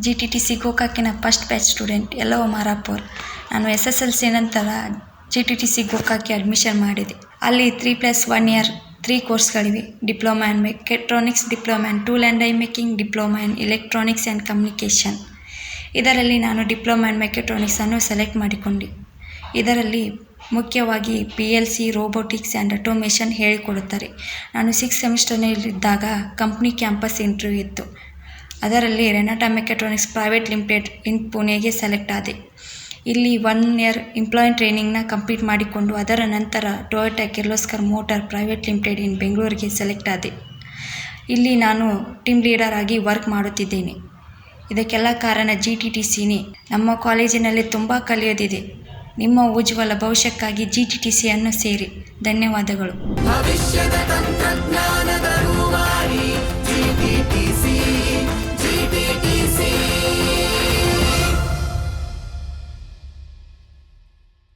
GTTC ಗೋಕಾಕಿನ first batch student Yallavva Marapur. ನಾನು SSLC ನಂತರ GTTC ಗೋಕಾಕಿ ಅಡ್ಮಿಷನ್ ಮಾಡಿದೆ. ಅಲ್ಲಿ 3+1 ಇಯರ್ 3 ಕೋರ್ಸ್ಗಳಿವೆ. Diploma in mechatronics, diploma in tool and die making, diploma in electronics and communication. ಇದರಲ್ಲಿ ನಾನು ಡಿಪ್ಲೊಮಾ ಇನ್ ಮೆಕ್ಯಾಟ್ರಾನಿಕ್ಸನ್ನು ಸೆಲೆಕ್ಟ್ ಮಾಡಿಕೊಂಡೆ. ಇದರಲ್ಲಿ ಮುಖ್ಯವಾಗಿ PLC, ರೋಬೋಟಿಕ್ಸ್ ಆ್ಯಂಡ್ ಆಟೋಮೇಷನ್ ಹೇಳಿಕೊಡುತ್ತಾರೆ. ನಾನು 6th ಸೆಮಿಸ್ಟರ್ನಲ್ಲಿದ್ದಾಗ ಕಂಪ್ನಿ ಕ್ಯಾಂಪಸ್ ಇಂಟರ್ವ್ಯೂ ಇತ್ತು. ಅದರಲ್ಲಿ ರೆನಾಟಾ ಮೆಕ್ಯಾಟ್ರಾನಿಕ್ಸ್ ಪ್ರೈವೇಟ್ ಲಿಮಿಟೆಡ್ ಇನ್ ಪುಣೆಗೆ ಸೆಲೆಕ್ಟ್ ಆದೆ. ಇಲ್ಲಿ 1 ಇಯರ್ ಎಂಪ್ಲಾಯ್ ಟ್ರೈನಿಂಗ್ನ ಕಂಪ್ಲೀಟ್ ಮಾಡಿಕೊಂಡು ಅದರ ನಂತರ Toyota Kirloskar motor private limited in ಬೆಂಗಳೂರಿಗೆ ಸೆಲೆಕ್ಟ್ ಆದೆ. ಇಲ್ಲಿ ನಾನು ಟೀಮ್ ಲೀಡರ್ ಆಗಿ ವರ್ಕ್ ಮಾಡುತ್ತಿದ್ದೇನೆ. ಇದಕ್ಕೆಲ್ಲ ಕಾರಣ GTTCನೇ. ನಮ್ಮ ಕಾಲೇಜಿನಲ್ಲಿ ತುಂಬ ಕಲಿಯೋದಿದೆ. ನಿಮ್ಮ ಉಜ್ವಲ ಭವಿಷ್ಯಕ್ಕಾಗಿ GTTCಯನ್ನು ಸೇರಿ. ಧನ್ಯವಾದಗಳು. ಭವಿಷ್ಯದ ತಂತ್ರಜ್ಞಾನ